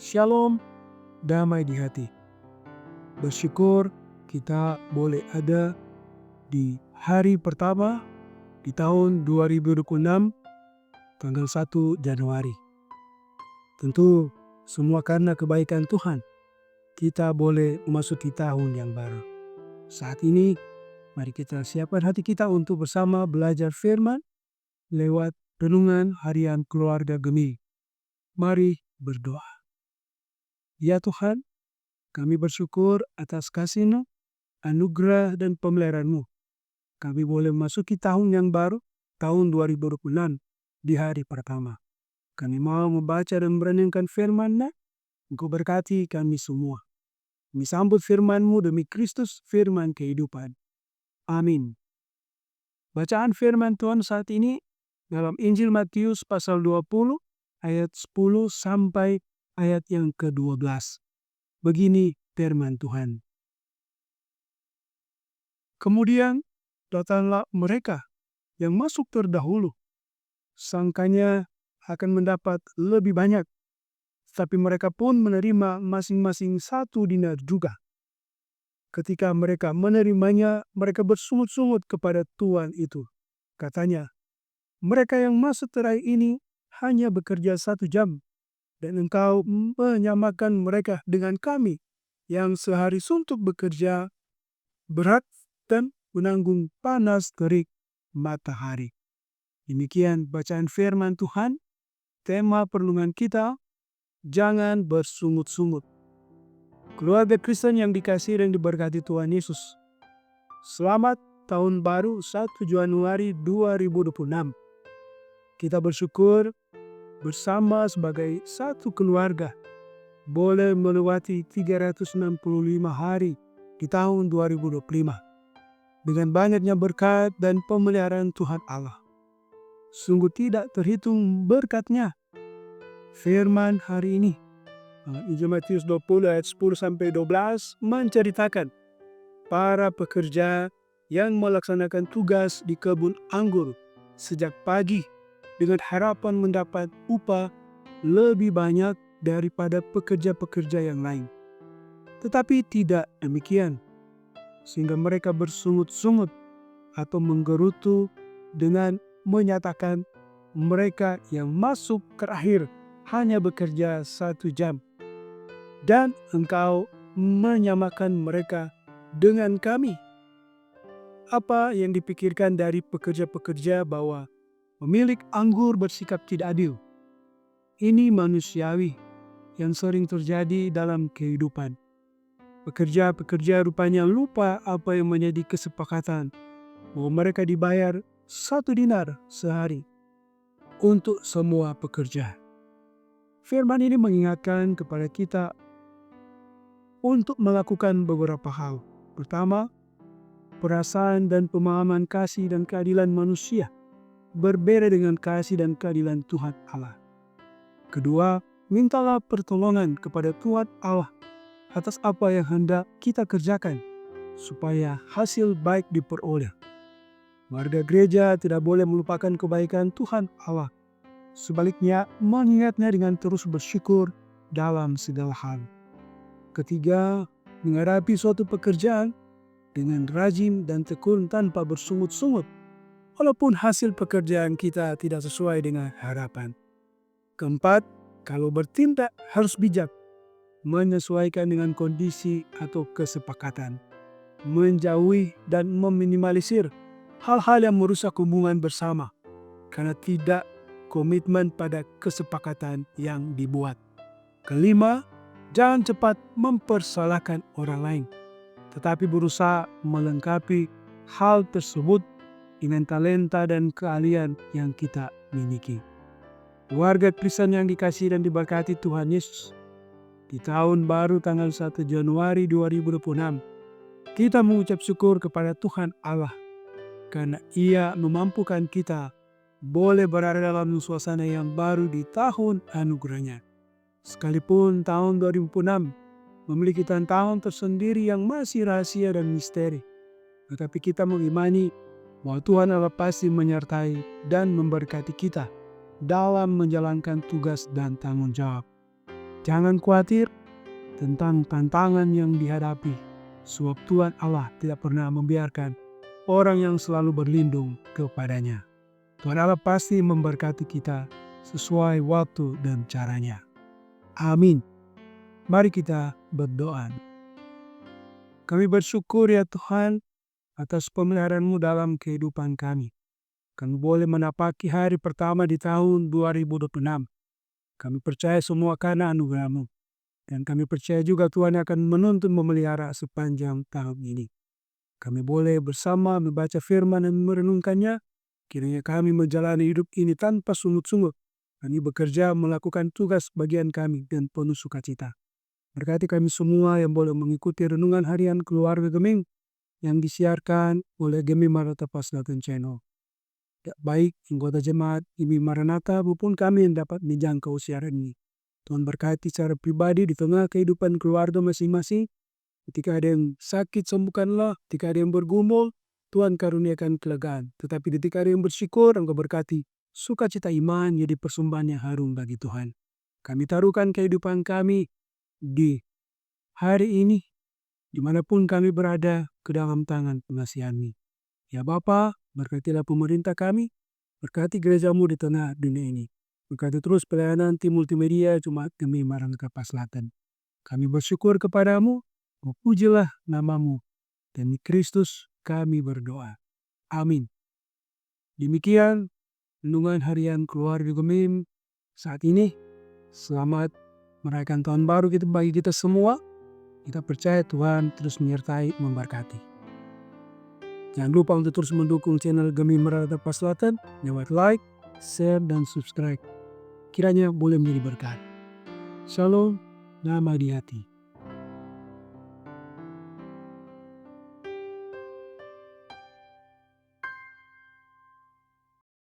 shalom, damai di hati. Bersyukur kita boleh ada di hari pertama di tahun 2026, tanggal 1 Januari. Tentu semua karena kebaikan Tuhan, kita boleh memasuki tahun yang baru. Saat ini, mari kita siapkan hati kita untuk bersama belajar firman lewat renungan harian keluarga Gemi. Mari berdoa. Ya Tuhan, kami bersyukur atas kasih-Mu, anugerah dan pemeliharaan-Mu. Kami boleh memasuki tahun yang baru, tahun 2026, di hari pertama. Kami mau membaca dan merenungkan firman-Nya. Engkau berkati kami semua. Kami sambut firman-Mu demi Kristus, firman kehidupan. Amin. Bacaan firman Tuhan saat ini dalam Injil Matius pasal 20 ayat 10 sampai ayat yang ke-12. Begini firman Tuhan. Kemudian datanglah mereka yang masuk terdahulu. Sangkanya akan mendapat lebih banyak. Tapi mereka pun menerima masing-masing 1 dinar juga. Ketika mereka menerimanya, mereka bersungut-sungut kepada tuan itu. Katanya, mereka yang masuk terakhir ini hanya bekerja 1 jam. Dan engkau menyamakan mereka dengan kami yang sehari suntuk bekerja berat dan menanggung panas terik matahari. Demikian bacaan firman Tuhan. Tema perlindungan kita, jangan bersungut-sungut. Keluarga Kristen yang dikasihi dan diberkati Tuhan Yesus. Selamat tahun baru 1 Januari 2026. Kita bersyukur bersama sebagai satu keluarga boleh melewati 365 hari di tahun 2025 dengan banyaknya berkat dan pemeliharaan Tuhan Allah. Sungguh tidak terhitung berkat-Nya. Firman hari ini, Injil Matius 20 ayat 10 sampai 12 menceritakan para pekerja yang melaksanakan tugas di kebun anggur sejak pagi dengan harapan mendapat upah lebih banyak daripada pekerja-pekerja yang lain. Tetapi tidak demikian, sehingga mereka bersungut-sungut atau menggerutu dengan menyatakan mereka yang masuk terakhir hanya bekerja 1 jam. Dan engkau menyamakan mereka dengan kami. Apa yang dipikirkan dari pekerja-pekerja bahwa pemilik anggur bersikap tidak adil? Ini manusiawi yang sering terjadi dalam kehidupan. Pekerja-pekerja rupanya lupa apa yang menjadi kesepakatan bahwa mereka dibayar 1 dinar sehari untuk semua pekerja. Firman ini mengingatkan kepada kita untuk melakukan beberapa hal. Pertama, perasaan dan pemahaman kasih dan keadilan manusia berbeda dengan kasih dan keadilan Tuhan Allah. Kedua, mintalah pertolongan kepada Tuhan Allah atas apa yang hendak kita kerjakan, supaya hasil baik diperoleh. Warga gereja tidak boleh melupakan kebaikan Tuhan Allah. Sebaliknya, mengingatnya dengan terus bersyukur dalam segala hal. Ketiga, menghadapi suatu pekerjaan dengan rajin dan tekun tanpa bersungut-sungut, walaupun hasil pekerjaan kita tidak sesuai dengan harapan. Keempat, kalau bertindak harus bijak, menyesuaikan dengan kondisi atau kesepakatan, menjauhi dan meminimalisir hal-hal yang merusak hubungan bersama, karena tidak komitmen pada kesepakatan yang dibuat. Kelima, jangan cepat mempersalahkan orang lain, tetapi berusaha melengkapi hal tersebut dengan talenta dan keahlian yang kita miliki. Warga Kristen yang dikasihi dan diberkati Tuhan Yesus, di tahun baru tanggal 1 Januari 2026, kita mengucap syukur kepada Tuhan Allah karena Ia memampukan kita boleh berada dalam suasana yang baru di tahun anugerahnya. Sekalipun tahun 2026 memiliki tantangan tersendiri yang masih rahasia dan misteri, tetapi kita mengimani bahwa Tuhan Allah pasti menyertai dan memberkati kita dalam menjalankan tugas dan tanggung jawab. Jangan khawatir tentang tantangan yang dihadapi, sebab Tuhan Allah tidak pernah membiarkan orang yang selalu berlindung kepadanya. Tuhan Allah pasti memberkati kita sesuai waktu dan caranya. Amin. Mari kita berdoa. Kami bersyukur ya Tuhan atas pemeliharaan-Mu dalam kehidupan kami. Kami boleh menapaki hari pertama di tahun 2026. Kami percaya semua karena anugerah-Mu. Dan kami percaya juga Tuhan akan menuntun memelihara sepanjang tahun ini. Kami boleh bersama membaca firman dan merenungkannya. Kiranya kami menjalani hidup ini tanpa sungut-sungut. Kami bekerja melakukan tugas bagian kami dan penuh sukacita. Berkati kami semua yang boleh mengikuti renungan harian keluarga Gemim yang disiarkan oleh Gemim Maranatha Paslaton Channel. Baik anggota jemaat Gemim Maranatha maupun kami yang dapat menjangkau siaran ini. Tuhan berkati secara pribadi di tengah kehidupan keluarga masing-masing. Ketika ada yang sakit, sembuhkanlah. Ketika ada yang bergumul, Tuhan karuniakan kelegaan. Tetapi ketika ada yang bersyukur, Engkau berkati sukacita iman jadi persembahan yang harum bagi Tuhan. Kami taruhkan kehidupan kami di hari ini, dimanapun kami berada, ke dalam tangan pengasihan-Mu. Ya Bapa, berkatilah pemerintah kami, berkati gereja-Mu di tengah dunia ini. Berkati terus pelayanan tim multimedia Jemaat Gemim Maranatha Paslaton. Kami bersyukur kepadamu, pujilah nama-Mu, dan di Kristus kami berdoa. Amin. Demikian renungan harian keluarga Gemim saat ini. Selamat merayakan tahun baru bagi kita semua. Kita percaya Tuhan terus menyertai, memberkati. Jangan lupa untuk terus mendukung channel Gemim Maranatha Paslaton lewat like, share, dan subscribe. Kiranya boleh menjadi berkat. Shalom, damai di hati.